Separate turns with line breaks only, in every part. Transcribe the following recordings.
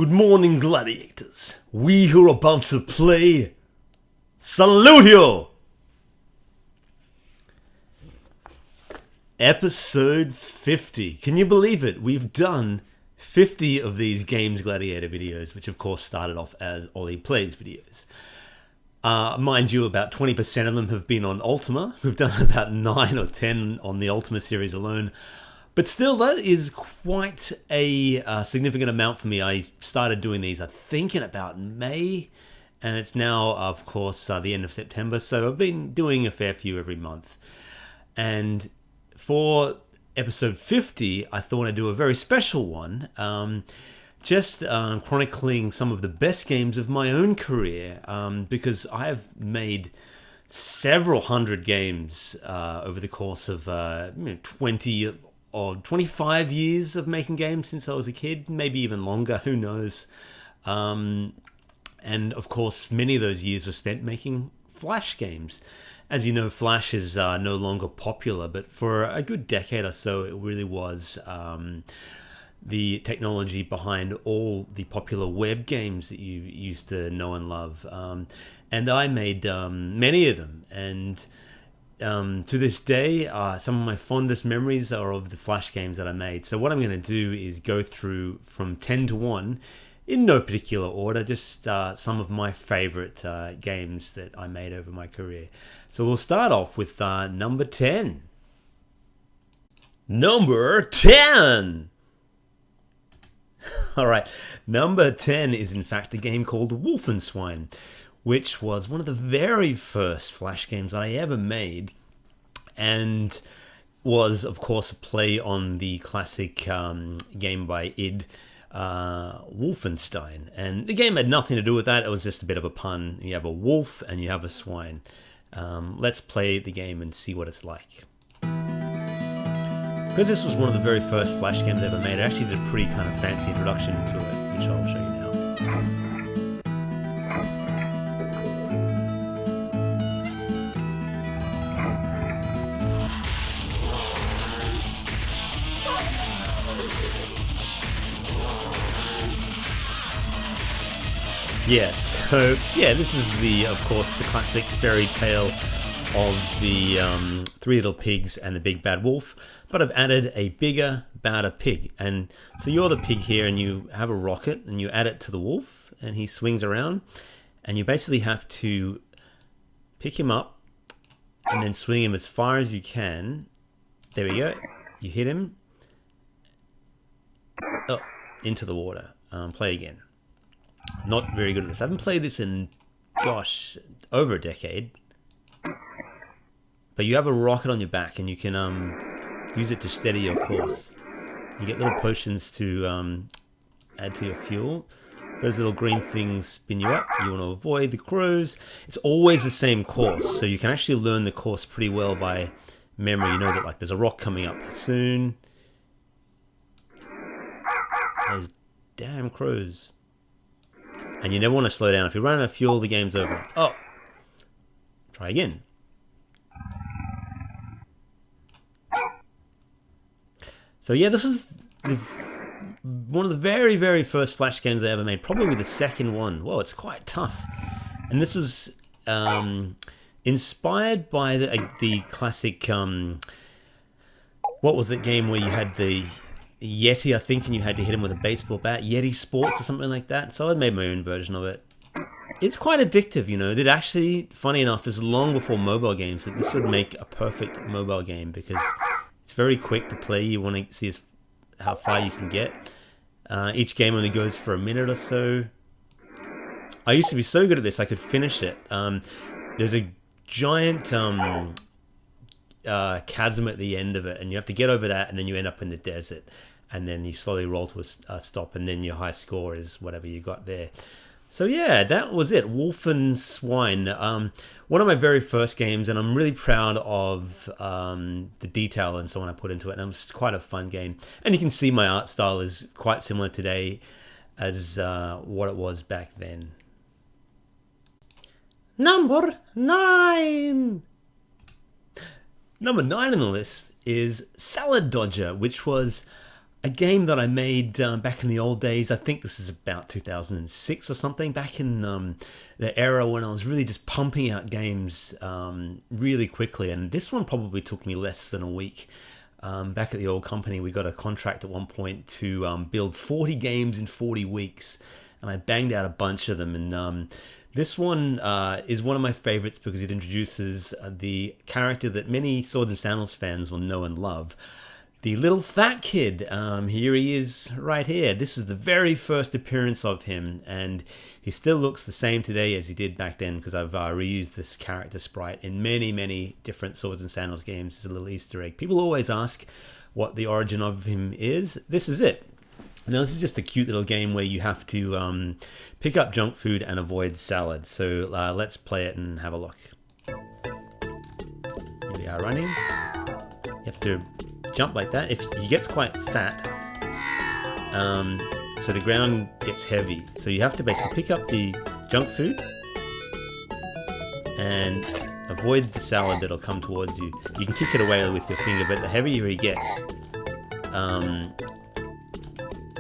Good morning, gladiators. We who are about to play Salutio! Episode 50. Can you believe it? We've done 50 of these Games Gladiator videos, which of course started off as Ollie Plays videos. Mind you, about 20% of them have been on Ultima. We've done about 9 or 10 on the Ultima series alone. But still, that is quite a significant amount for me. I started doing these, I think, in about May. And it's now, of course, the end of September. So I've been doing a fair few every month. And for episode 50, I thought I'd do a very special one. Just chronicling some of the best games of my own career. Because I have made several hundred games over the course of 20 or 25 years of making games since I was a kid, maybe even longer, who knows. And of course, many of those years were spent making Flash games. As you know, Flash is no longer popular, but for a good decade or so, it really was the technology behind all the popular web games that you used to know and love. And I made many of them, and to this day, some of my fondest memories are of the Flash games that I made. So what I'm going to do is go through from 10 to 1, in no particular order, just some of my favorite games that I made over my career. So we'll start off with number 10. Number 10! Alright, number 10 is in fact a game called Wolfenstein, which was one of the very first Flash games that I ever made, and was, of course, a play on the classic game by id, Wolfenstein. And the game had nothing to do with that, it was just a bit of a pun. You have a wolf and you have a swine. Let's play the game and see what it's like. Because this was one of the very first Flash games I ever made, I actually did a pretty kind of fancy introduction to it, which I'll show you now. Yes, so yeah, this is of course, the classic fairy tale of the three little pigs and the big bad wolf, but I've added a bigger, badder pig. And so you're the pig here, and you have a rocket, and you add it to the wolf, and he swings around, and you basically have to pick him up, and then swing him as far as you can. There we go. You hit him. Oh, into the water. Play again. Not very good at this. I haven't played this in, gosh, over a decade. But you have a rocket on your back, and you can use it to steady your course. You get little potions to add to your fuel. Those little green things spin you up. You want to avoid the crows. It's always the same course, so you can actually learn the course pretty well by memory. You know that, like, there's a rock coming up soon. Those damn crows. And you never want to slow down. If you run out of fuel, the game's over. Oh! Try again. So yeah, this was one of the very, very first Flash games I ever made. Probably the second one. Whoa, it's quite tough. And this was inspired by the classic... what was that game where you had the Yeti, I think, and you had to hit him with a baseball bat? Yeti Sports or something like that. So I made my own version of it. It's quite addictive, you know. It actually, funny enough, this is long before mobile games, that this would make a perfect mobile game, because it's very quick to play. You want to see how far you can get. Each game only goes for a minute or so. I used to be so good at this, I could finish it. There's a giant chasm at the end of it, and you have to get over that, and then you end up in the desert, and then you slowly roll to a stop, and then your high score is whatever you got there. So yeah, that was it. Wolf and Swine. One of my very first games, and I'm really proud of the detail and so on I put into it, and it was quite a fun game. And you can see my art style is quite similar today as what it was back then. Number 9! Number 9 on the list is Salad Dodger, which was a game that I made back in the old days. I think this is about 2006 or something, back in the era when I was really just pumping out games really quickly. And this one probably took me less than a week. Back at the old company, we got a contract at one point to build 40 games in 40 weeks. And I banged out a bunch of them. And this one is one of my favorites because it introduces the character that many Swords and Sandals fans will know and love. The little fat kid, here he is right here. This is the very first appearance of him, and he still looks the same today as he did back then because I've reused this character sprite in many, many different Swords and Sandals games as a little Easter egg. People always ask what the origin of him is. This is it. Now, this is just a cute little game where you have to pick up junk food and avoid salad. So let's play it and have a look. Here we are running. You have to jump like that. If he gets quite fat, so the ground gets heavy. So you have to basically pick up the junk food and avoid the salad that'll come towards you. You can kick it away with your finger, but the heavier he gets, there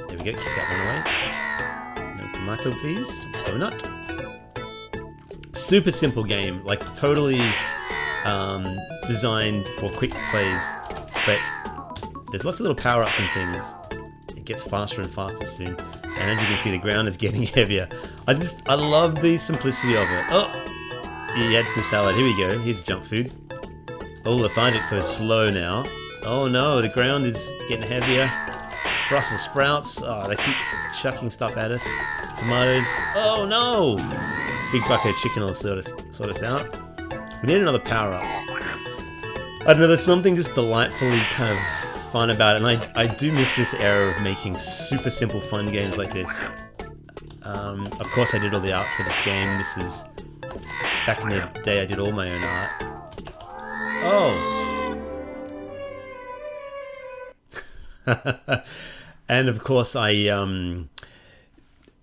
we go, kick that one away. No tomato, please. Donut. Super simple game, like totally designed for quick plays, but there's lots of little power-ups and things. It gets faster and faster soon. And as you can see, the ground is getting heavier. I love the simplicity of it. Oh! He had some salad. Here we go. Here's junk food. Oh, lethargic, so slow now. Oh no, the ground is getting heavier. Brussels sprouts. Oh, they keep chucking stuff at us. Tomatoes. Oh no! Big bucket of chicken will sort us out. We need another power-up. I don't know, there's something just delightfully kind of fun about it, and I do miss this era of making super simple fun games like this. Of course I did all the art for this game. This is back in the day I did all my own art. Oh! And of course I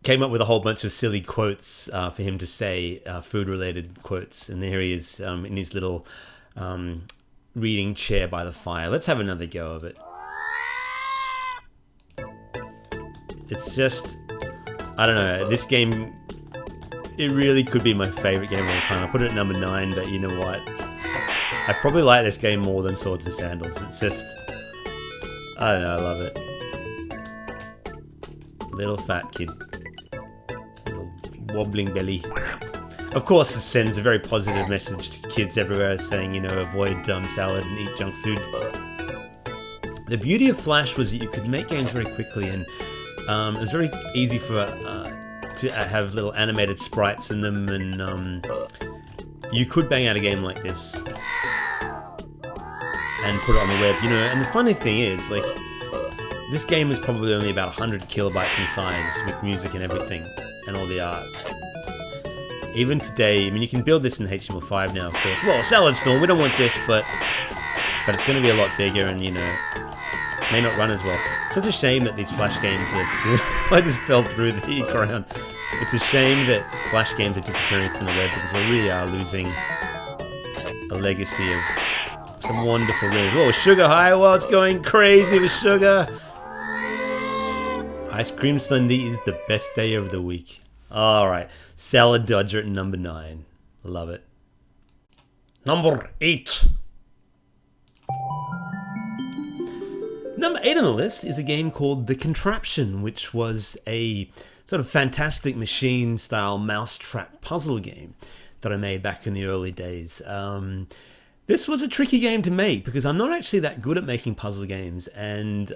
came up with a whole bunch of silly quotes for him to say, food related quotes, and there he is in his little reading chair by the fire. Let's have another go of it. It's just, I don't know, this game, it really could be my favorite game of all time. I put it at number 9, but you know what? I probably like this game more than Swords and Sandals. It's just, I don't know, I love it. Little fat kid. Little wobbling belly. Of course, this sends a very positive message to kids everywhere saying, you know, avoid salad and eat junk food. The beauty of Flash was that you could make games very quickly, and it was very easy for to have little animated sprites in them, and you could bang out a game like this and put it on the web, you know. And the funny thing is, like, this game is probably only about 100 kilobytes in size with music and everything and all the art. Even today, I mean, you can build this in HTML5 now, of course. Well, Salad Storm, we don't want this, but it's going to be a lot bigger and, you know, may not run as well. It's such a shame that these Flash games are... I just fell through the ground. It's a shame that Flash games are disappearing from the web because we really are losing a legacy of some wonderful games. Oh, Sugar High, well, it's going crazy with sugar. Ice Cream Sunday is the best day of the week. Alright, Salad Dodger at number 9. Love it. Number 8. Number 8 on the list is a game called The Contraption, which was a sort of fantastic machine-style mousetrap puzzle game that I made back in the early days. This was a tricky game to make because I'm not actually that good at making puzzle games, and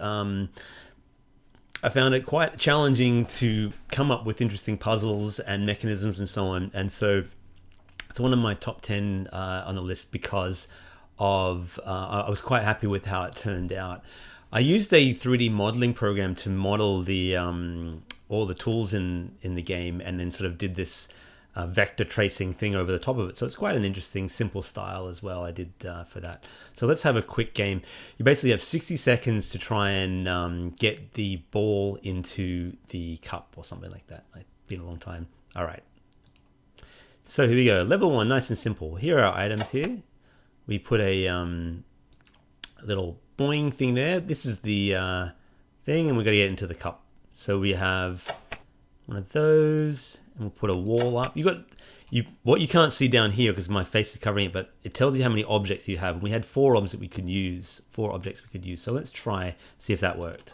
I found it quite challenging to come up with interesting puzzles and mechanisms and so on. And so it's one of my top 10 on the list because of I was quite happy with how it turned out. I used a 3D modeling program to model the all the tools in the game, and then sort of did this vector tracing thing over the top of it. So it's quite an interesting, simple style as well I did for that. So let's have a quick game. You basically have 60 seconds to try and get the ball into the cup or something like that. It's been a long time. All right. So here we go. Level 1, nice and simple. Here are our items here. We put a little boing thing there. This is the thing, and we're going to get into the cup. So we have one of those, and we'll put a wall up. What you can't see down here because my face is covering it, but it tells you how many objects you have. And we had 4 objects we could use. So let's try, see if that worked.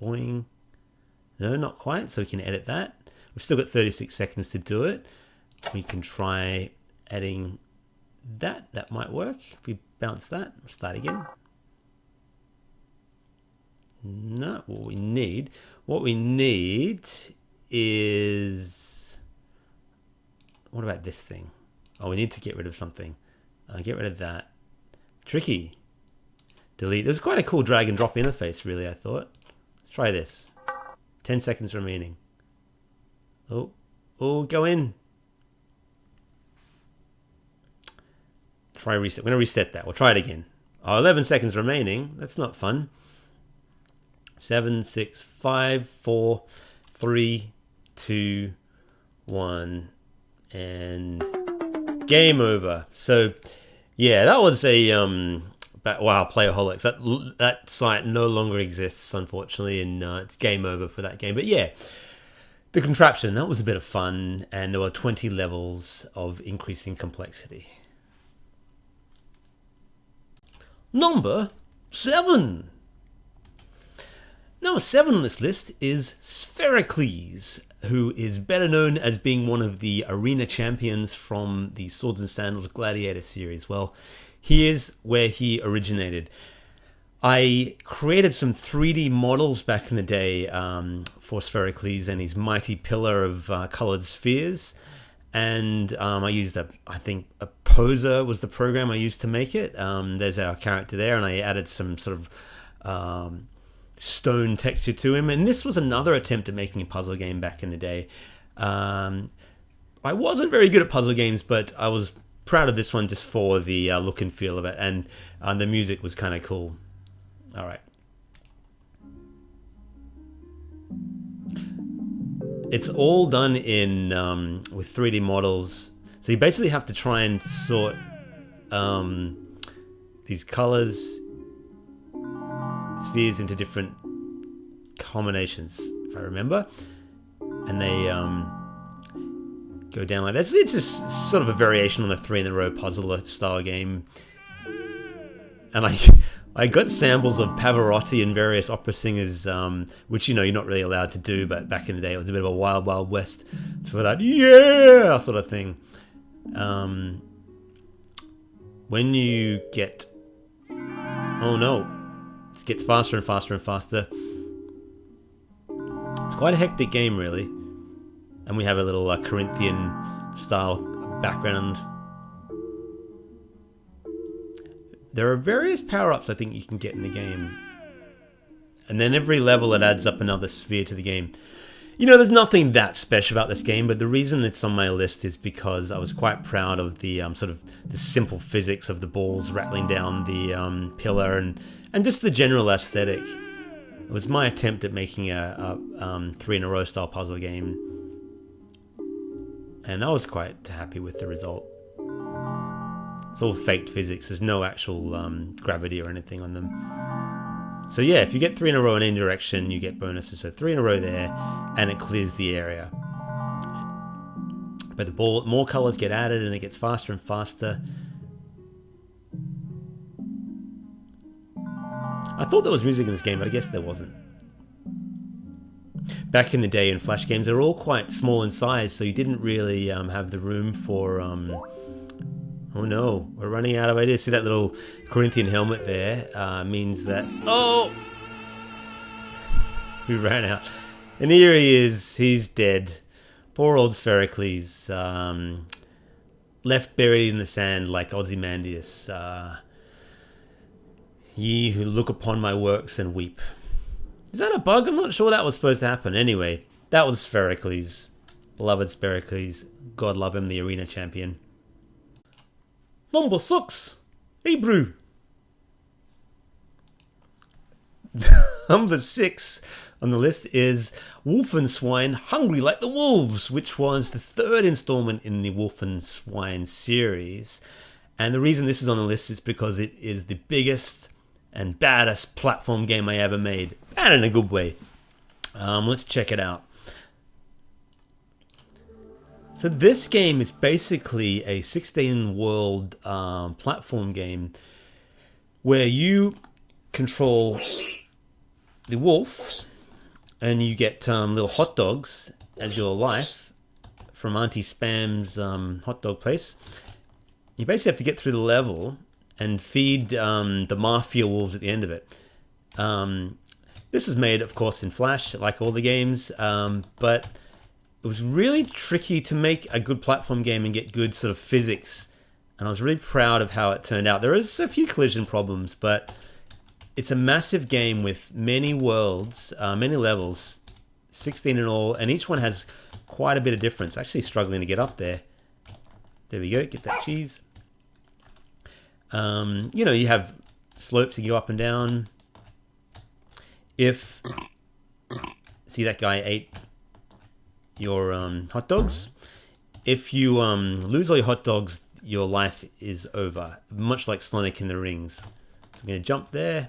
Boing. No, not quite. So we can edit that. We've still got 36 seconds to do it. We can try adding that. That might work. If we bounce that, we'll start again. No, what we need is, what about this thing? Oh, we need to get rid of something. Get rid of that. Tricky. Delete. It was quite a cool drag and drop interface, really, I thought. Let's try this. 10 seconds remaining. Oh, go in. Try reset. We're going to reset that. We'll try it again. Oh, 11 seconds remaining. That's not fun. 7, 6, 5, 4, 3, 2, 1, and game over. So, yeah, that was a wow, Playaholics. That site no longer exists, unfortunately, and it's game over for that game. But yeah, the contraption, that was a bit of fun, and there were 20 levels of increasing complexity. Number 7. Number 7 on this list is Pericles, who is better known as being one of the arena champions from the Swords and Sandals Gladiator series. Well, here's where he originated. I created some 3D models back in the day for Pericles and his mighty pillar of colored spheres. And I used I think a poser was the program I used to make it. There's our character there, and I added some sort of stone texture to him. And this was another attempt at making a puzzle game back in the day. I wasn't very good at puzzle games, but I was proud of this one just for the look and feel of it, and the music was kind of cool. All right. It's all done in with 3D models. So you basically have to try and sort these colors, spheres into different combinations, if I remember. And they go down like that. It's just sort of a variation on the 3-in-a-row puzzle style game. And I got samples of Pavarotti and various opera singers, which, you know, you're not really allowed to do, but back in the day it was a bit of a wild, wild west for that, yeah, sort of thing. When you get... Oh no. It gets faster and faster and faster. It's quite a hectic game, really. And we have a little Corinthian style background. There are various power-ups I think you can get in the game. And then every level it adds up another sphere to the game. You know, there's nothing that special about this game, but the reason it's on my list is because I was quite proud of the sort of the simple physics of the balls rattling down the pillar and just the general aesthetic. It was my attempt at making a 3-in-a-row style puzzle game. And I was quite happy with the result. It's all faked physics. There's no actual gravity or anything on them. So yeah, if you get 3 in a row in any direction, you get bonuses. So 3 in a row there, and it clears the area. But the ball, more colors get added, and it gets faster and faster. I thought there was music in this game, but I guess there wasn't. Back in the day in Flash games, they were all quite small in size, so you didn't really have the room for... Oh no, we're running out of ideas. See that little Corinthian helmet there? Means that... Oh! We ran out. And here he is. He's dead. Poor old Pericles. Left buried in the sand like Ozymandias. Ye who look upon my works and weep. Is that a bug? I'm not sure that was supposed to happen. Anyway, that was Pericles. Beloved Pericles. God love him, the arena champion. Number 6. Hebrew. Number 6 on the list is Wolfenstein Hungry Like the Wolves, which was the 3rd installment in the Wolfenstein series. And the reason this is on the list is because it is the biggest and baddest platform game I ever made. Bad in a good way. Let's check it out. So this game is basically a 16-world platform game where you control the wolf, and you get little hot dogs as your life from Auntie Spam's hot dog place. You basically have to get through the level and feed the mafia wolves at the end of it. This is made, of course, in Flash, like all the games, but it was really tricky to make a good platform game and get good sort of physics, and I was really proud of how it turned out. There is a few collision problems, but it's a massive game with many worlds, many levels, 16 in all, and each one has quite a bit of difference. Actually struggling to get up there. There we go, get that cheese. You know, you have slopes that go up and down. If, see, that guy ate your hot dogs. If you lose all your hot dogs, your life is over, much like Sonic in the Rings. So I'm going to jump there,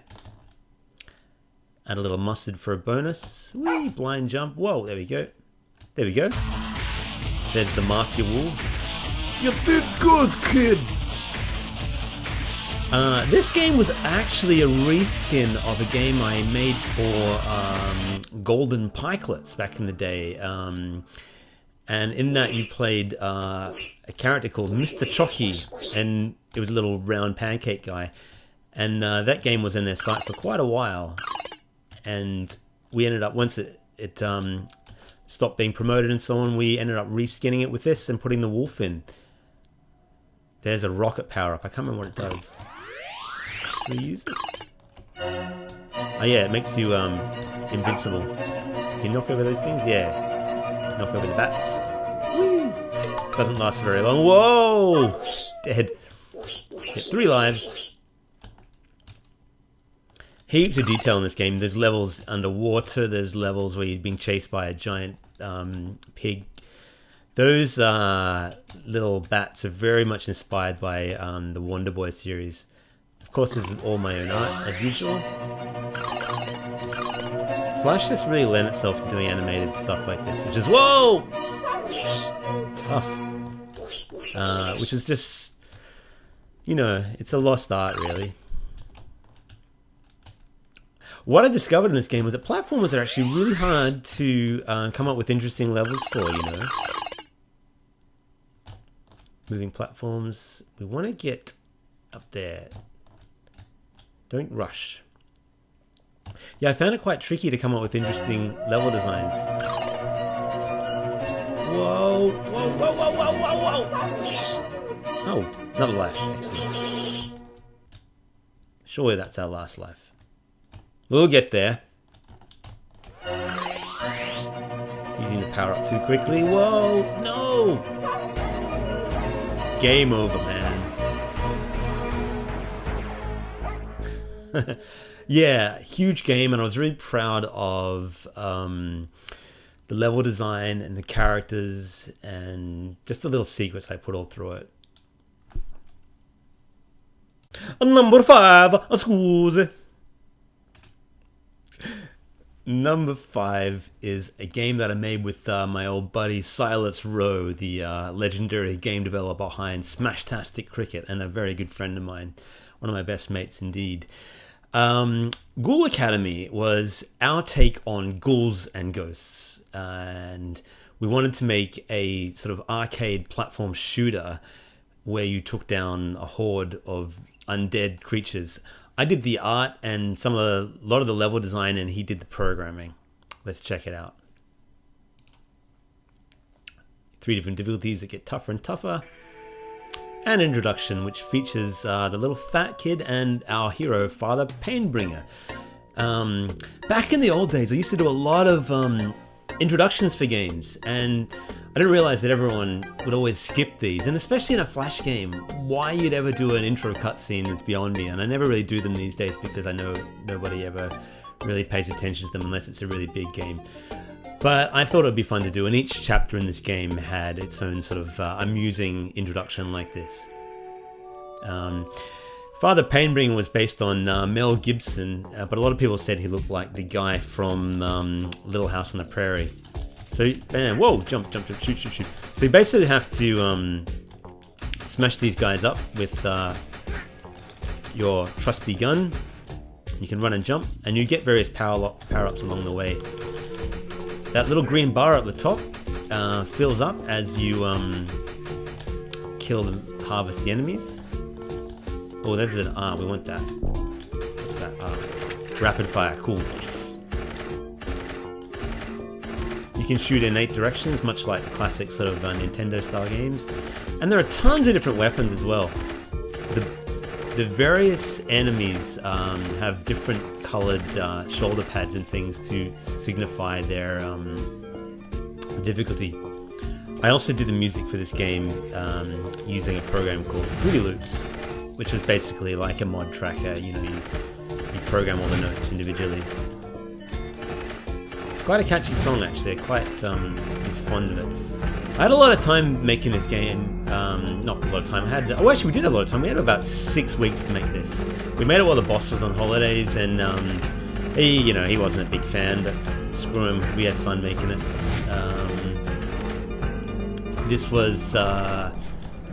add a little mustard for a bonus. Whee, blind jump. Whoa, there we go. There we go. There's the Mafia Wolves. You did good, kid! This game was actually a reskin of a game I made for Golden Pikelets back in the day. And in that you played a character called Mr. Chocky, and it was a little round pancake guy. And that game was in their site for quite a while. And we ended up, once it stopped being promoted and so on, we ended up reskinning it with this and putting the wolf in. There's a rocket power-up. I can't remember what it does. Can we use it? Oh yeah, it makes you invincible. Can you knock over those things? Yeah. Knock over the bats. Whee! Doesn't last very long. Whoa! Dead. Get 3 lives. Heaps of detail in this game. There's levels underwater. There's levels where you're being chased by a giant pig. Those little bats are very much inspired by the Wonder Boy series. Of course, this is all my own art, as usual. Flash just really lent itself to doing animated stuff like this, which is, whoa! Tough. Which is just, you know, it's a lost art, really. What I discovered in this game was that platformers are actually really hard to come up with interesting levels for, you know. Moving platforms. We want to get up there. Don't rush. Yeah, I found it quite tricky to come up with interesting level designs. Whoa, whoa, whoa, whoa, whoa, whoa, whoa! Oh, another life. Excellent. Surely that's our last life. We'll get there. Using the power up too quickly. Whoa, no! Game over, man. Yeah, huge game, and I was really proud of the level design and the characters and just the little secrets I put all through it. Number 5, scusi. Number 5 is a game that I made with my old buddy Silas Rowe, the legendary game developer behind Smashtastic Cricket, and a very good friend of mine, one of my best mates indeed. Ghoul Academy was our take on ghouls and ghosts, and we wanted to make a sort of arcade platform shooter where you took down a horde of undead creatures. I did the art and a lot of the level design, and he did the programming. Let's check it out. 3 different difficulties that get tougher and tougher. An introduction which features the little fat kid and our hero, Father Painbringer. Back in the old days, I used to do a lot of introductions for games, and I didn't realize that everyone would always skip these, and especially in a Flash game, why you'd ever do an intro cutscene is beyond me, and I never really do them these days because I know nobody ever really pays attention to them unless it's a really big game. But I thought it would be fun to do, and each chapter in this game had its own sort of amusing introduction like this. Father Painbringer was based on Mel Gibson, but a lot of people said he looked like the guy from Little House on the Prairie. So, man, whoa, jump, jump, jump, shoot, shoot, shoot. So you basically have to smash these guys up with your trusty gun. You can run and jump, and you get various power-ups along the way. That little green bar at the top fills up as you harvest the enemies. Oh, there's an R. We want that. What's that? R. Rapid fire. Cool. You can shoot in 8 directions, much like the classic sort of Nintendo-style games. And there are tons of different weapons as well. The various enemies have different coloured shoulder pads and things to signify their difficulty. I also did the music for this game using a program called Fruity Loops, which is basically like a mod tracker. You know, you program all the notes individually. It's quite a catchy song, actually. I quite was fond of it. I had a lot of time making this game. Not a lot of time. Actually, we did have a lot of time. We had about 6 weeks to make this. We made it while the boss was on holidays, and he wasn't a big fan, but screw him. We had fun making it. This was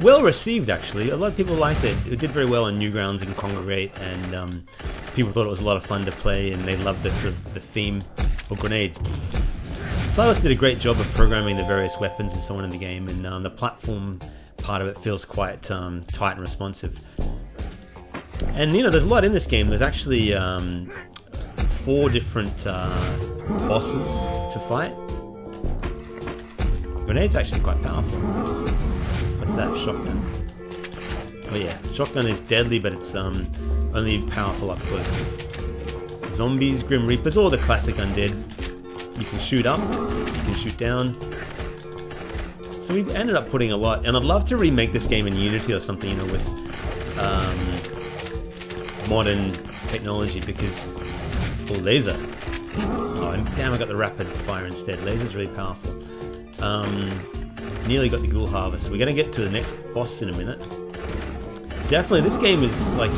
well received, actually. A lot of people liked it. It did very well on Newgrounds and Congregate, and people thought it was a lot of fun to play, and they loved the theme of grenades. Silas did a great job of programming the various weapons and so on in the game, and the platform part of it feels quite tight and responsive. And there's a lot in this game. There's actually 4 different bosses to fight. The grenade's actually quite powerful. What's that? Shotgun? Oh yeah, shotgun is deadly, but it's only powerful up close. Zombies, Grim Reapers, all the classic undead. You can shoot up, you can shoot down. So we ended up putting a lot, and I'd love to remake this game in Unity or something, with modern technology, because... Oh, laser. Oh, and damn, I got the rapid fire instead. Laser's really powerful. Nearly got the Ghoul Harvest, so we're going to get to the next boss in a minute. Definitely, this game is like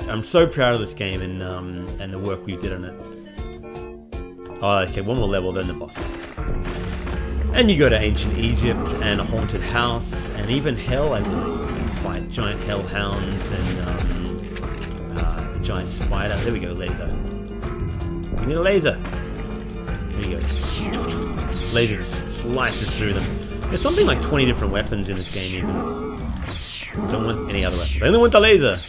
I'm so proud of this game and the work we did on it. Oh, okay, one more level, then the boss. And you go to ancient Egypt and a haunted house and even hell, I believe, and fight giant hellhounds and a giant spider. There we go, laser. Give me the laser. There you go. Laser just slices through them. There's something like 20 different weapons in this game even. Don't want any other weapons. I only want the laser.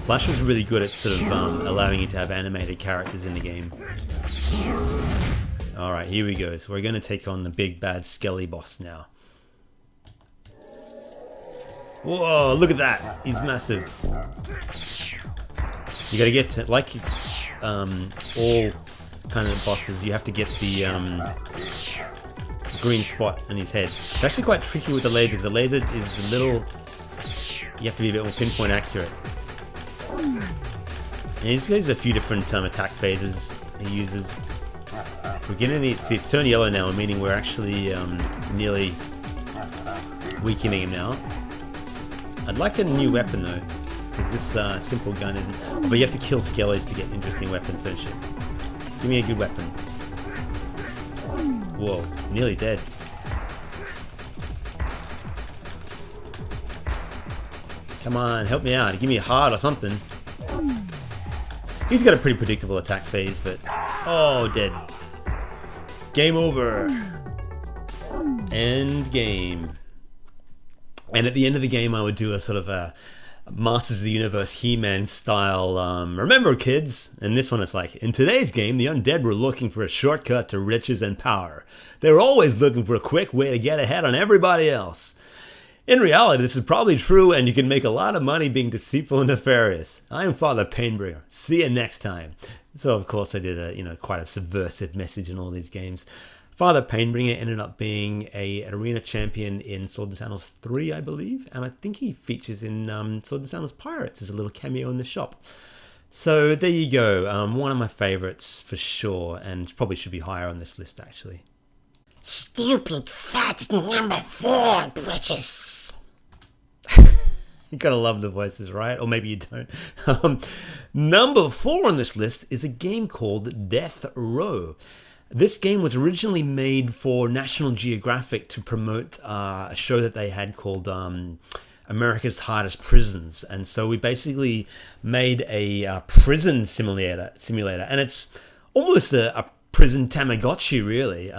Flash was really good at sort of allowing you to have animated characters in the game. Alright, here we go. So we're going to take on the big bad Skelly boss now. Whoa, look at that. He's massive. You got to get to, like all kind of bosses, you have to get the green spot on his head. It's actually quite tricky with the laser, because the laser is a little... You have to be a bit more pinpoint accurate. And he's got a few different attack phases he uses. We're getting it. See, it's turned yellow now, meaning we're actually nearly weakening him now. I'd like a new weapon though, because this simple gun isn't. Oh, but you have to kill skellies to get interesting weapons, don't you? Give me a good weapon. Whoa, nearly dead. Come on, help me out. Give me a heart or something. He's got a pretty predictable attack phase, but... Oh, dead. Game over. End game. And at the end of the game, I would do a sort of a Masters of the Universe He-Man style, remember kids? And this one is like, in today's game, the undead were looking for a shortcut to riches and power. They were always looking for a quick way to get ahead on everybody else. In reality, this is probably true, and you can make a lot of money being deceitful and nefarious. I am Father Painbringer. See you next time. So, of course, I did a quite a subversive message in all these games. Father Painbringer ended up being an arena champion in Swords and Sandals 3, I believe, and I think he features in Swords and Sandals Pirates as a little cameo in the shop. So there you go. One of my favorites for sure, and probably should be higher on this list actually.
Stupid fat number 4, precious.
You gotta love the voices, right? Or maybe you don't. Number 4 on this list is a game called Death Row. This game was originally made for National Geographic to promote a show that they had called America's Hardest Prisons. And so we basically made a prison simulator, and it's almost a prison Tamagotchi, really.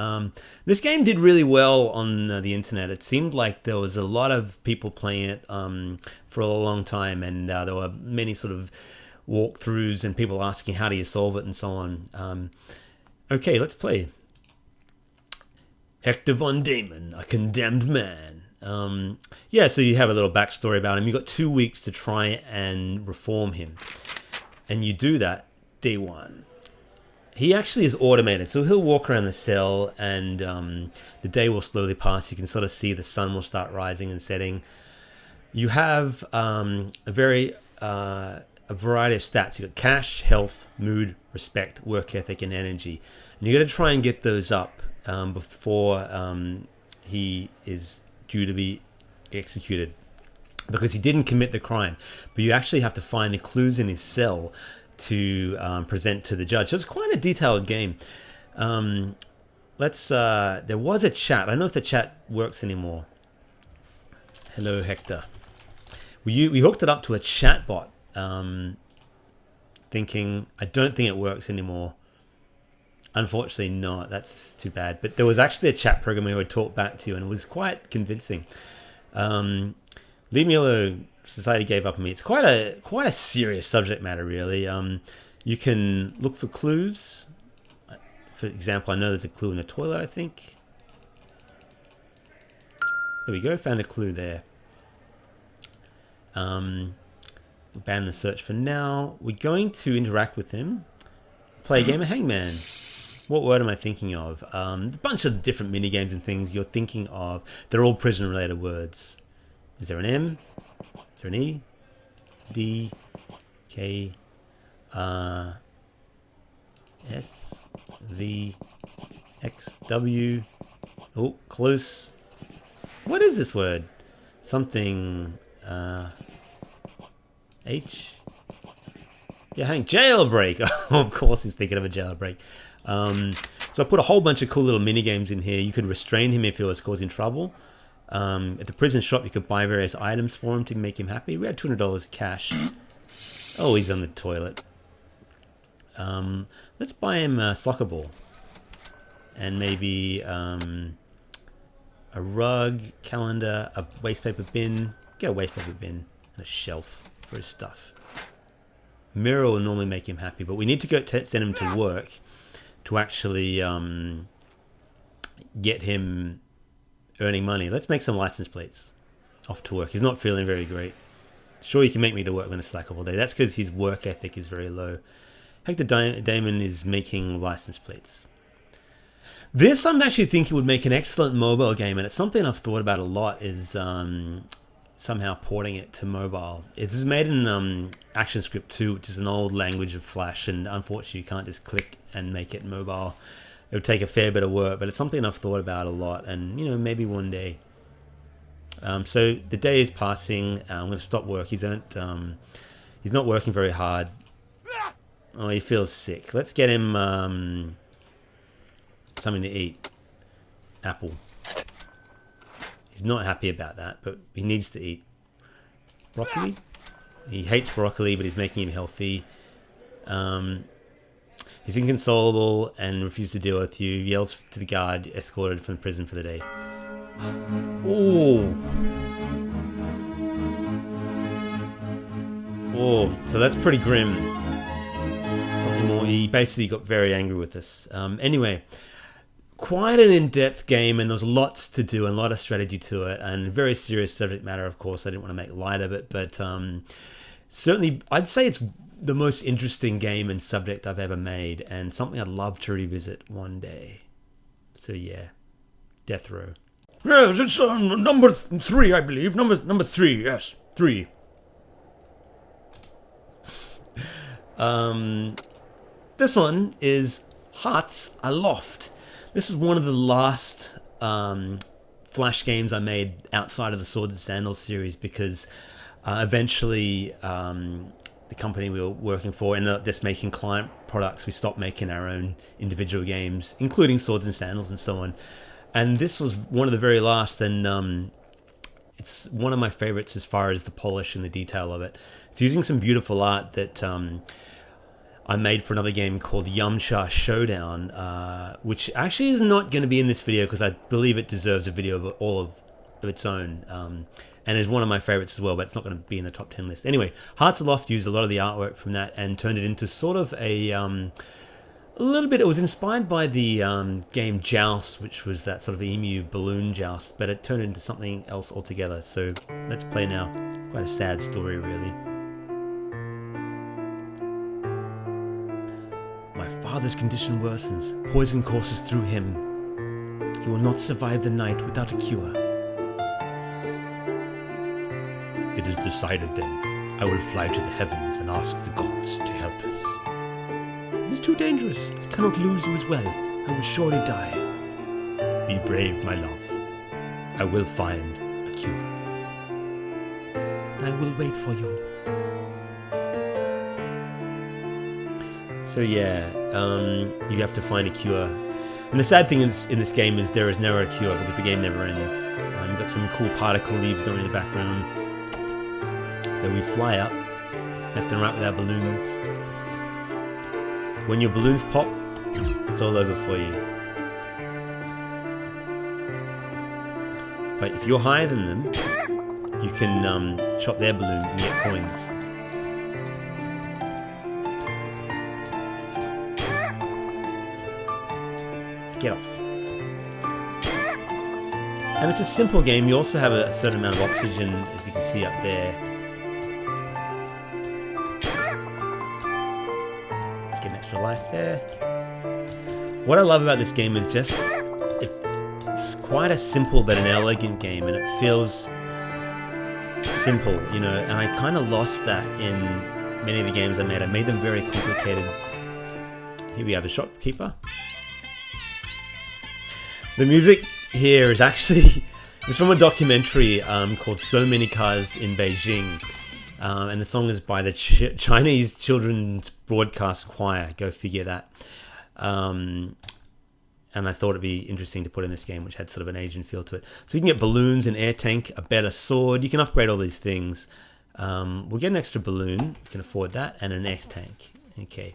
This game did really well on the internet. It seemed like there was a lot of people playing it for a long time, and there were many sort of walkthroughs and people asking how do you solve it and so on. Okay, let's play. Hector von Damon, a condemned man. Yeah, so you have a little backstory about him. You've got 2 weeks to try and reform him. And you do that day 1. He actually is automated, so he'll walk around the cell and the day will slowly pass. You can sort of see the sun will start rising and setting. You have a variety of stats. You've got cash, health, mood, respect, work ethic, and energy. And you're going to try and get those up before he is due to be executed, because he didn't commit the crime. But you actually have to find the clues in his cell to present to the judge. So it's quite a detailed game. There was a chat. I don't know if the chat works anymore. Hello, Hector. We hooked it up to a chat bot, thinking, I don't think it works anymore. Unfortunately not. That's too bad. But there was actually a chat program where we would talk back to you, and it was quite convincing. Leave me alone. Society gave up on me. It's quite a serious subject matter, really. You can look for clues. For example, I know there's a clue in the toilet, I think. There we go. Found a clue there. We'll ban the search for now. We're going to interact with him. Play a game of Hangman. What word am I thinking of? A bunch of different mini games and things you're thinking of. They're all prison-related words. Is there an M? Is there an E? D? K? S? V? X? W? Oh, close. What is this word? Something... H? Yeah, hang. Jailbreak! Of course he's thinking of a jailbreak. So I put a whole bunch of cool little mini games in here. You could restrain him if he was causing trouble. At the prison shop, you could buy various items for him to make him happy. We had $200 cash. Oh, he's on the toilet. Let's buy him a soccer ball. And maybe a rug, calendar, a waste paper bin. Get a waste paper bin and a shelf for his stuff. Mirror will normally make him happy, but we need to go send him to work to actually get him earning money. Let's make some license plates. Off to work. He's not feeling very great. Sure, you can make me to work when I slack off all day. That's because his work ethic is very low. Hector Damon is making license plates. This I'm actually thinking would make an excellent mobile game, and it's something I've thought about a lot, is somehow porting it to mobile. It is made in ActionScript 2, which is an old language of Flash, and unfortunately you can't just click and make it mobile. It would take a fair bit of work, but it's something I've thought about a lot, and maybe one day. So the day is passing. I'm going to stop work. He's not working very hard. Oh, he feels sick. Let's get him something to eat. Apple. He's not happy about that, but he needs to eat. Broccoli? He hates broccoli, but he's making him healthy. He's inconsolable and refuses to deal with you. Yells to the guard, escorted from prison for the day. Oh. Oh, so that's pretty grim. Something more. He basically got very angry with us. Anyway, quite an in-depth game, and there's lots to do and a lot of strategy to it, and very serious subject matter, of course. I didn't want to make light of it, but certainly I'd say it's the most interesting game and subject I've ever made, and something I'd love to revisit one day. So yeah, Death Row.
Yes, it's number 3, I believe. Number 3, yes, 3.
This one is Hearts Aloft. This is one of the last Flash games I made outside of the Swords and Sandals series, because Eventually, the company we were working for ended up just making client products. We stopped making our own individual games, including Swords and Sandals and so on. And this was one of the very last, and it's one of my favorites as far as the polish and the detail of it. It's using some beautiful art that I made for another game called Yamcha Showdown, which actually is not going to be in this video because I believe it deserves a video of all of its own, and is one of my favorites as well, but it's not going to be in the top 10 list. Anyway, Hearts Aloft used a lot of the artwork from that and turned it into sort of a little bit. It was inspired by the game Joust, which was that sort of emu balloon joust, but it turned into something else altogether. So let's play now. Quite a sad story, really. My father's condition worsens. Poison courses through him. He will not survive the night without a cure. It is decided then. I will fly to the heavens and ask the gods to help us. It is too dangerous. I cannot lose you as well. I will surely die. Be brave, my love. I will find a cure. I will wait for you. So yeah, you have to find a cure. And the sad thing is, in this game is there is never a cure because the game never ends. You've got some cool particle leaves going in the background. So we fly up, left and right with our balloons. When your balloons pop, it's all over for you. But if you're higher than them, you can chop their balloon and get coins. Get off. And it's a simple game. You also have a certain amount of oxygen, as you can see up there. Let's get an extra life there. What I love about this game is just it's quite a simple but an elegant game, and it feels simple, you know. And I kind of lost that in many of the games I made. I made them very complicated. Here we have a shopkeeper. The music here is actually it's from a documentary called So Many Cars in Beijing, and the song is by the Chinese Children's Broadcast Choir. Go figure that. And I thought it'd be interesting to put in this game, which had sort of an Asian feel to it. So you can get balloons, an air tank, a better sword. You can upgrade all these things. We'll get an extra balloon. You can afford that, and an X tank. Okay.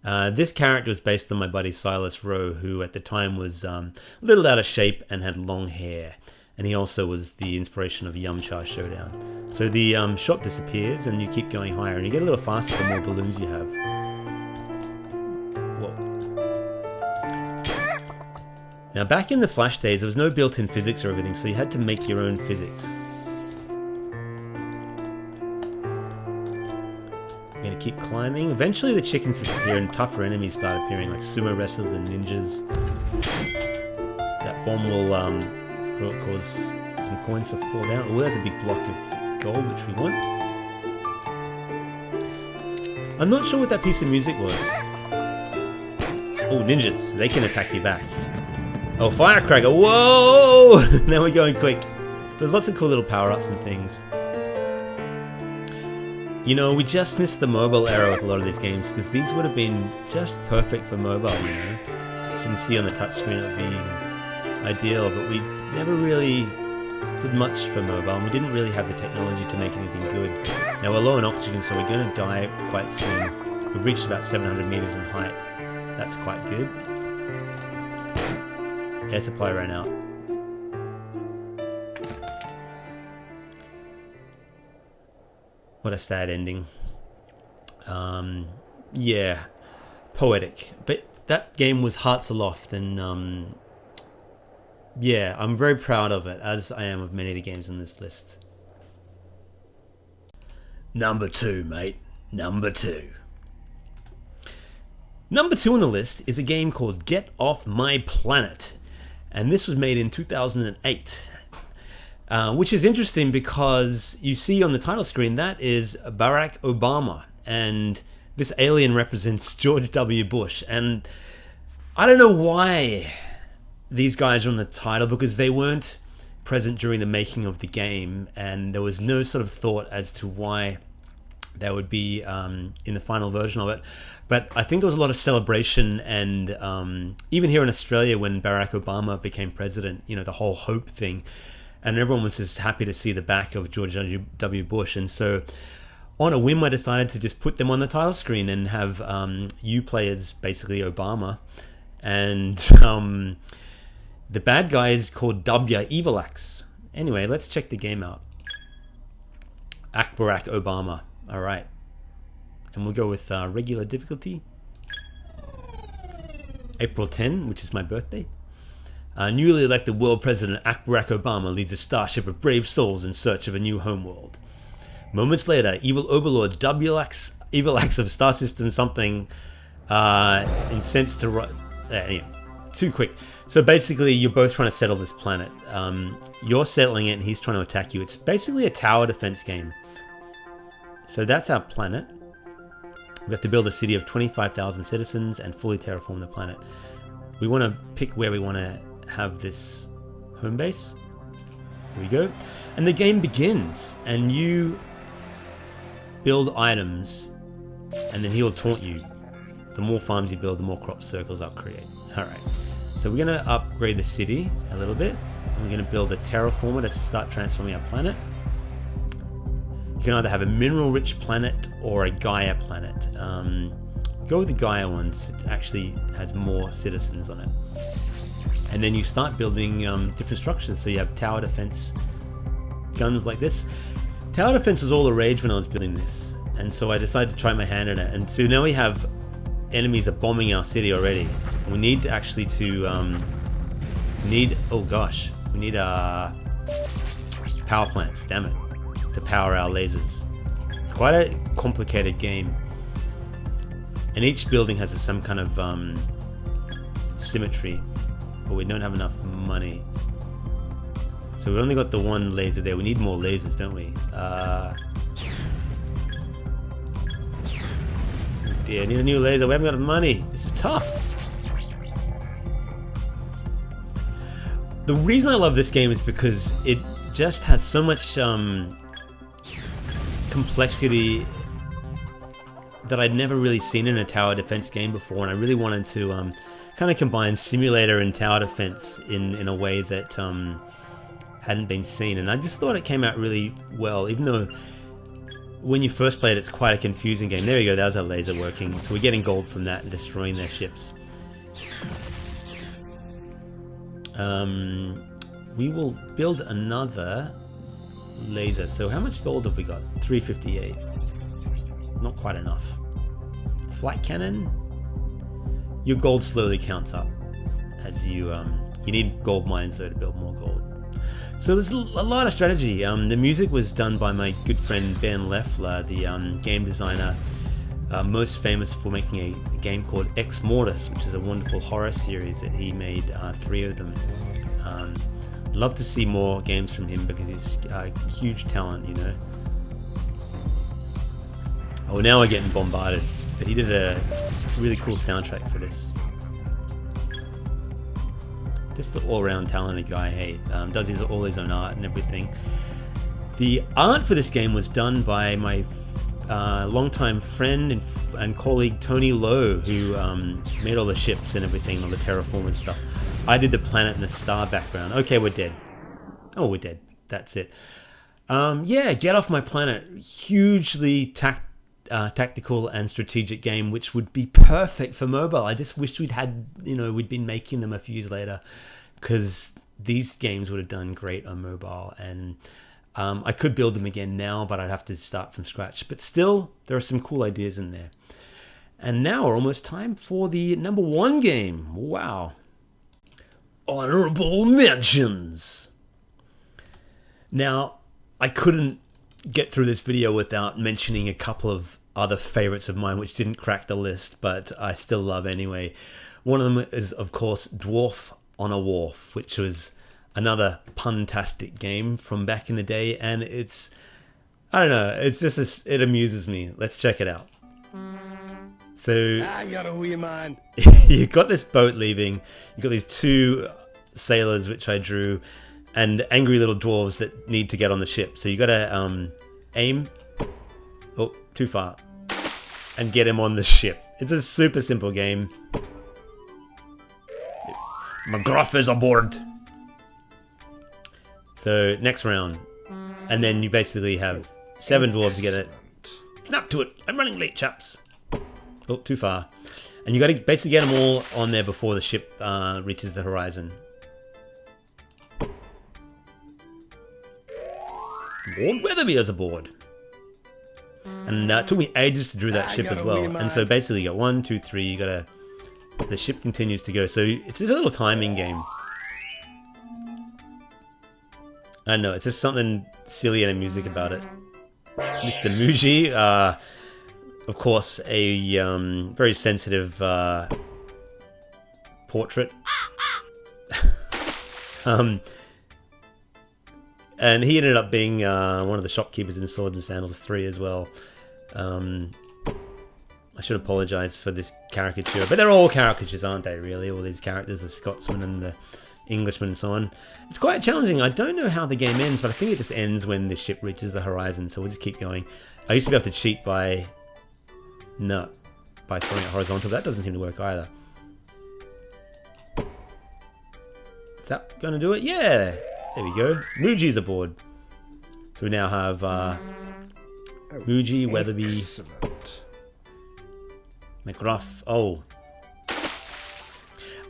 This character was based on my buddy Silas Rowe, who at the time was a little out of shape and had long hair. And he also was the inspiration of Yamcha Showdown. So the shop disappears and you keep going higher, and you get a little faster the more balloons you have. Whoa. Now back in the Flash days, there was no built-in physics or everything, so you had to make your own physics. I'm going to keep climbing. Eventually the chickens disappear and tougher enemies start appearing, like sumo wrestlers and ninjas. That bomb will cause some coins to fall down. Oh, there's a big block of gold, which we want. I'm not sure what that piece of music was. Oh, ninjas. They can attack you back. Oh, firecracker. Whoa! Now we're going quick. So there's lots of cool little power-ups and things. You know, we just missed the mobile era with a lot of these games, because these would have been just perfect for mobile, you know. You can see on the touchscreen it would be ideal, but we never really did much for mobile, and we didn't really have the technology to make anything good. Now we're low on oxygen, so we're going to die quite soon. We've reached about 700 meters in height. That's quite good. Air supply ran out. What a sad ending. Yeah, poetic. But that game was Hearts Aloft, and yeah, I'm very proud of it, as I am of many of the games on this list. Number 2, mate. Number 2. Number 2 on the list is a game called Get Off My Planet, and this was made in 2008. Which is interesting because you see on the title screen that is Barack Obama, and this alien represents George W. Bush. And I don't know why these guys are on the title, because they weren't present during the making of the game, and there was no sort of thought as to why they would be in the final version of it. But I think there was a lot of celebration, and even here in Australia when Barack Obama became president, you know, the whole hope thing, and everyone was just happy to see the back of George W. Bush. And so on a whim, I decided to just put them on the title screen and have you play as basically Obama, and the bad guy is called W, Evil Axe. Anyway, let's check the game out. Barack Obama. All right, and we'll go with regular difficulty. April 10, which is my birthday. Newly elected world president Barack Obama leads a starship of brave souls in search of a new homeworld. Moments later, evil overlord Evil Axe of Star System something incensed to anyway, too quick. So basically, you're both trying to settle this planet. You're settling it, and he's trying to attack you. It's basically a tower defense game. So that's our planet. We have to build a city of 25,000 citizens and fully terraform the planet. We want to pick where we want to have this home base. Here we go. And the game begins, and you build items, and then he'll taunt you. The more farms you build, the more crop circles I'll create. Alright, so we're going to upgrade the city a little bit. And we're going to build a terraformer to start transforming our planet. You can either have a mineral-rich planet or a Gaia planet. Go with the Gaia ones. It actually has more citizens on it. And then you start building different structures. So you have tower defense guns like this. Tower defense was all the rage when I was building this. And so I decided to try my hand at it. And so now we have enemies are bombing our city already. We need actually to... oh gosh. We need power plants, damn it, to power our lasers. It's quite a complicated game. And each building has some kind of symmetry, but we don't have enough money. So we've only got the one laser there. We need more lasers, don't we? Dear, I need a new laser. We haven't got enough money. This is tough. The reason I love this game is because it just has so much complexity that I'd never really seen in a tower defense game before, and I really wanted to kind of combine simulator and tower defense in a way that hadn't been seen. And I just thought it came out really well, even though when you first played it's quite a confusing game. There you go, that was our laser working. So we're getting gold from that and destroying their ships. We will build another laser. So how much gold have we got? 358. Not quite enough. Flight cannon. Your gold slowly counts up as you need gold mines though to build more gold. So there's a lot of strategy. The music was done by my good friend Ben Leffler, the game designer most famous for making a game called Ex Mortis, which is a wonderful horror series that he made 3 of them. Love to see more games from him because he's a huge talent, you know. Oh, now we're getting bombarded, but he did a really cool soundtrack for this. Just an all-around talented guy. Hey, does all his own art and everything. The art for this game was done by my longtime friend and colleague Tony Lowe, who made all the ships and everything, all the terraformers stuff. I did the planet and the star background. Okay, we're dead. Oh, we're dead. That's it. Yeah, Get Off My Planet. Hugely tactical and strategic game, which would be perfect for mobile. I just wish we'd been making them a few years later, because these games would have done great on mobile. And I could build them again now, but I'd have to start from scratch. But still, there are some cool ideas in there. And now we're almost time for the number 1 game. Wow. Honorable mentions. Now, I couldn't get through this video without mentioning a couple of other favorites of mine which didn't crack the list, but I still love anyway. One of them is, of course, Dwarf on a Wharf, which was another pun-tastic game from back in the day, and it's, I don't know, it's just, it amuses me. Let's check it out. So,
I got a wee man.
You've got this boat leaving, you've got these 2 sailors which I drew, and angry little dwarves that need to get on the ship. So you gotta aim. Oh, too far. And get him on the ship. It's a super simple game.
McGruff is aboard.
So next round, and then you basically have 7 dwarves to get it.
Snap to it. I'm running late, chaps.
Oh, too far. And you got to basically get them all on there before the ship reaches the horizon. Lord Weatherby is aboard. And it took me ages to drew that ship as well. And so basically you got 1, 2, 3. You got to. The ship continues to go. So it's just a little timing game. I know, it's just something silly and music about it. Mr. Muji, of course, a very sensitive portrait. And he ended up being one of the shopkeepers in Swords and Sandals 3 as well. I should apologise for this caricature, but they're all caricatures, aren't they, really? All these characters, the Scotsman and the Englishman and so on. It's quite challenging. I don't know how the game ends, but I think it just ends when the ship reaches the horizon, so we'll just keep going. I used to be able to cheat by throwing it horizontal. That doesn't seem to work either. Is that going to do it? Yeah! There we go. Muji's aboard. So we now have Muji, Weatherby, McGruff. Oh.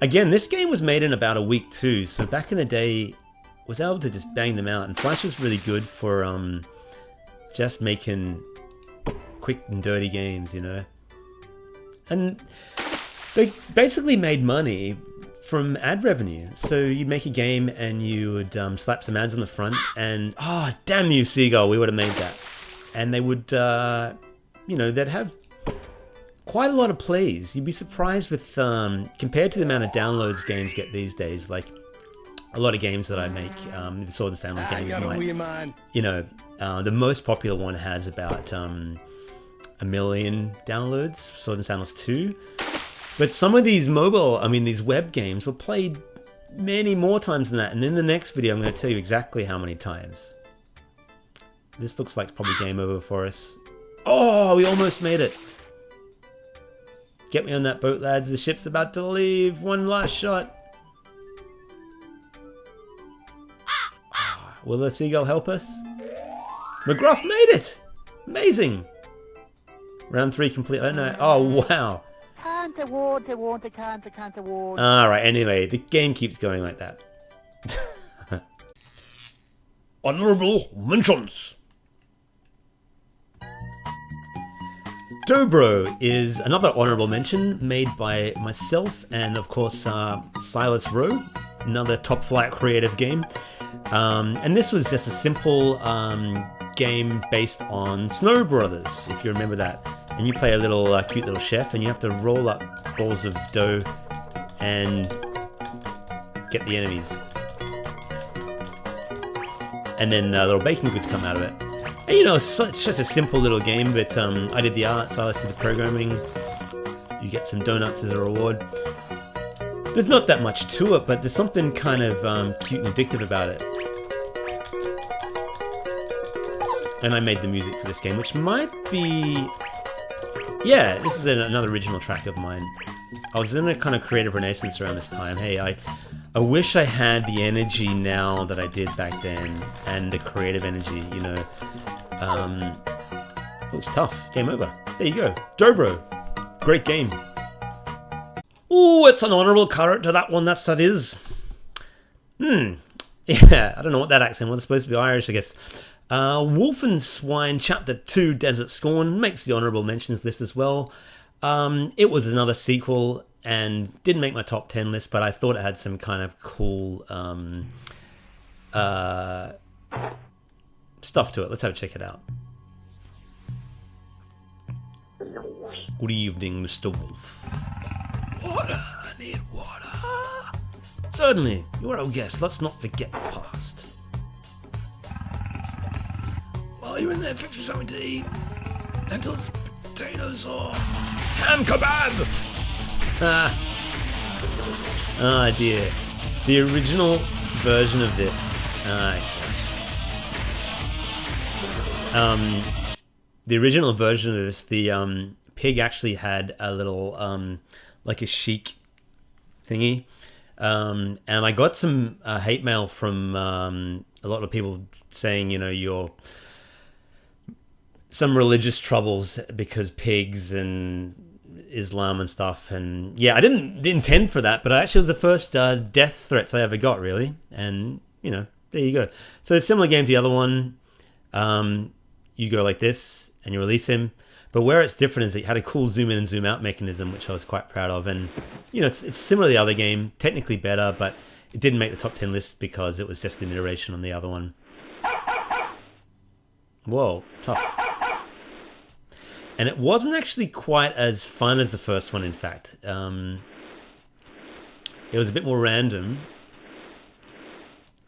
Again, this game was made in about a week too, so back in the day, was able to just bang them out. And Flash was really good for just making quick and dirty games, you know. And they basically made money from ad revenue. So you'd make a game and you would slap some ads on the front, and oh, damn you, Seagull, we would have made that. And they would, you know, they'd have quite a lot of plays. You'd be surprised with, compared to the amount of downloads games get these days, like a lot of games that I make, the Swords and Sandals games might, you know, the most popular one has about 1 million downloads, Swords and Sandals 2. But some of these these web games were played many more times than that. And in the next video, I'm going to tell you exactly how many times. This looks like probably game over for us. Oh, we almost made it. Get me on that boat, lads. The ship's about to leave. One last shot. Will the Seagull help us? McGruff made it! Amazing! Round 3 complete. I don't know. Oh, wow. Alright, anyway, the game keeps going like that.
Honourable mentions.
Dobro is another honourable mention made by myself and, of course, Silas Rowe, another top flight creative game. And this was just a simple game based on Snow Brothers, if you remember that. And you play a little cute little chef, and you have to roll up balls of dough and get the enemies. And then little baking goods come out of it. And, you know, such a simple little game, but I did the art, Silas did the programming. You get some donuts as a reward. There's not that much to it, but there's something kind of cute and addictive about it. And I made the music for this game, which might be... Yeah, this is another original track of mine. I was in a kind of creative renaissance around this time. Hey, I wish I had the energy now that I did back then, and the creative energy, you know. It was tough. Game over. There you go. Dobro. Great game. Ooh, it's an honourable character, that one, that is. Yeah, I don't know what that accent was. It's supposed to be Irish, I guess. Wolf and Swine, Chapter 2, Desert Scorn, makes the honourable mentions list as well. It was another sequel and didn't make my top 10 list, but I thought it had some kind of cool stuff to it. Let's have a check it out. Good evening, Mr. Wolf.
Water, I need water.
Certainly, you're our guest. Let's not forget the past.
While you're in there fixing something to eat, lentils, potatoes, or ham kebab.
Ah dear. The original version of this The original version of this, the pig actually had a little like a chic thingy, and I got some hate mail from a lot of people saying, you know, you're some religious troubles because pigs and Islam and stuff. And yeah, I didn't intend for that, but actually it was the first death threats I ever got, really. And you know, there you go. So it's a similar game to the other one. You go like this and you release him, but where it's different is it had a cool zoom in and zoom out mechanism, which I was quite proud of. And you know, it's similar to the other game, technically better, but it didn't make the top 10 list because it was just an iteration on the other one. Whoa, tough. And it wasn't actually quite as fun as the first one, in fact. It was a bit more random.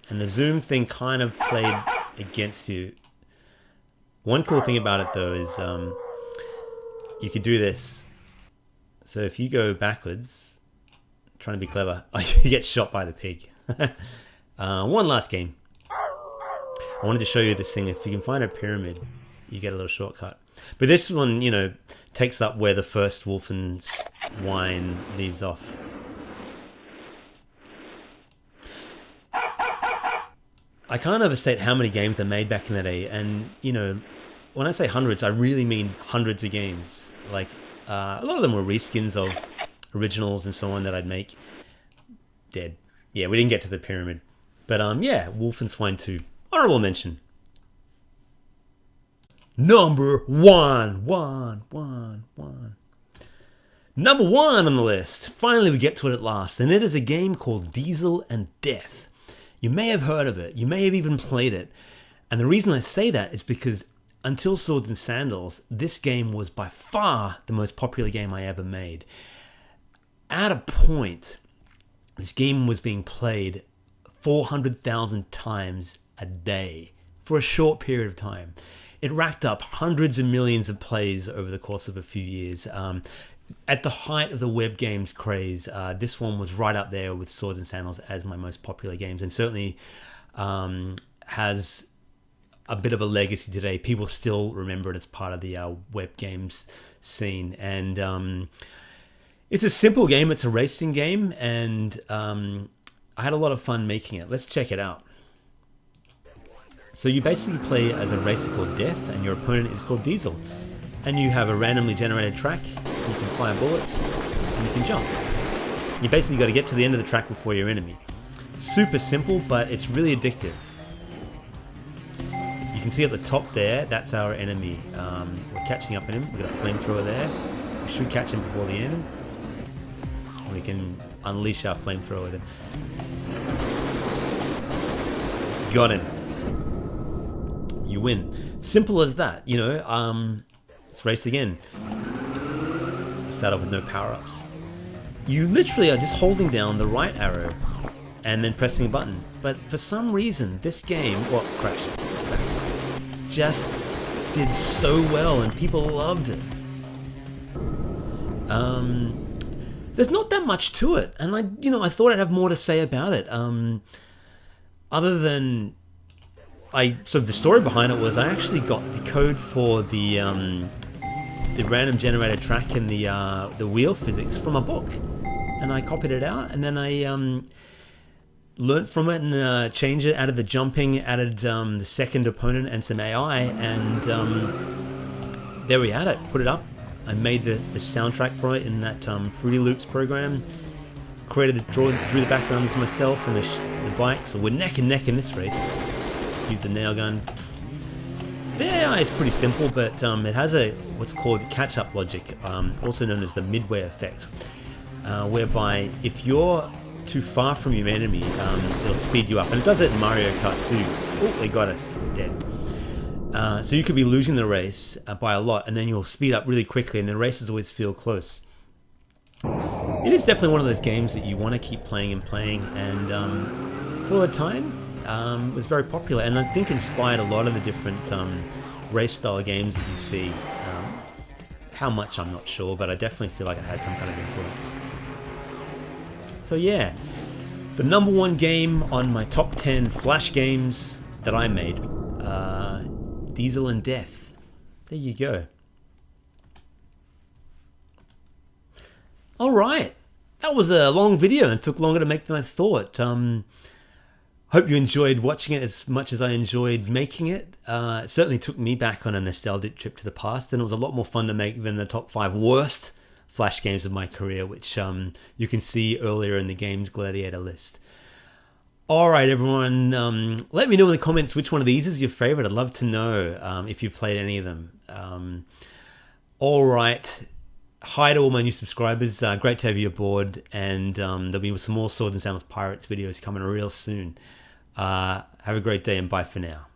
And the zoom thing kind of played against you. One cool thing about it, though, is you could do this. So if you go backwards, trying to be clever, you get shot by the pig. One last game. I wanted to show you this thing. If you can find a pyramid, you get a little shortcut. But this one, you know, takes up where the first Wolf and Swine leaves off. I can't overstate how many games they made back in the day. And, you know, when I say hundreds, I really mean hundreds of games. Like, a lot of them were reskins of originals and so on that I'd make. Dead. Yeah, we didn't get to the pyramid. But, yeah, Wolf and Swine 2. Honorable mention. Number one. Number one on the list. Finally, we get to it at last. And it is a game called Diesel and Death. You may have heard of it. You may have even played it. And the reason I say that is because until Swords and Sandals, this game was by far the most popular game I ever made. At a point, this game was being played 400,000 times a day for a short period of time. It racked up hundreds of millions of plays over the course of a few years. At the height of the web games craze, this one was right up there with Swords and Sandals as my most popular games, and certainly has a bit of a legacy today. People still remember it as part of the web games scene. And it's a simple game. It's a racing game, and I had a lot of fun making it. Let's check it out. So you basically play as a racer called Death, and your opponent is called Diesel. And you have a randomly generated track, and you can fire bullets, and you can jump. You basically got to get to the end of the track before your enemy. Super simple, but it's really addictive. You can see at the top there, that's our enemy. We're catching up on him. We've got a flamethrower there. We should catch him before the end. We can unleash our flamethrower with him. Got him. You win. Simple as that, you know. Let's race again. Start off with no power-ups. You literally are just holding down the right arrow and then pressing a button. But for some reason, this game, crashed. Just did so well, and people loved it. There's not that much to it, and I thought I'd have more to say about it. Other than the story behind it was I actually got the code for the random generated track and the wheel physics from a book, and I copied it out, and then I learnt from it and changed it, added the jumping, added the second opponent and some AI, and there we had it. Put it up. I made the soundtrack for it in that Fruity Loops program. Drew the backgrounds myself and the bike, so we're neck and neck in this race. Use the nail gun. The AI is pretty simple, but it has what's called catch-up logic, also known as the midway effect, whereby if you're too far from your enemy, it'll speed you up, and it does it in Mario Kart too. Oh, they got us dead. So you could be losing the race by a lot, and then you'll speed up really quickly, and the races always feel close. It is definitely one of those games that you want to keep playing, and for a time, it was very popular, and I think inspired a lot of the different race style games that you see. How much, I'm not sure, but I definitely feel like it had some kind of influence. So yeah, The number one game on my top 10 Flash games that I made, Diesel and Death. There you go. All right, that was a long video and took longer to make than I thought. Hope you enjoyed watching it as much as I enjoyed making it. It certainly took me back on a nostalgic trip to the past, and it was a lot more fun to make than the top 5 worst Flash games of my career, which you can see earlier in the Games Gladiator list. All right, everyone, let me know in the comments which one of these is your favorite. I'd love to know if you've played any of them. All right. Hi to all my new subscribers. Great to have you aboard. And there'll be some more Swords and Sandals Pirates videos coming real soon. Have a great day and bye for now.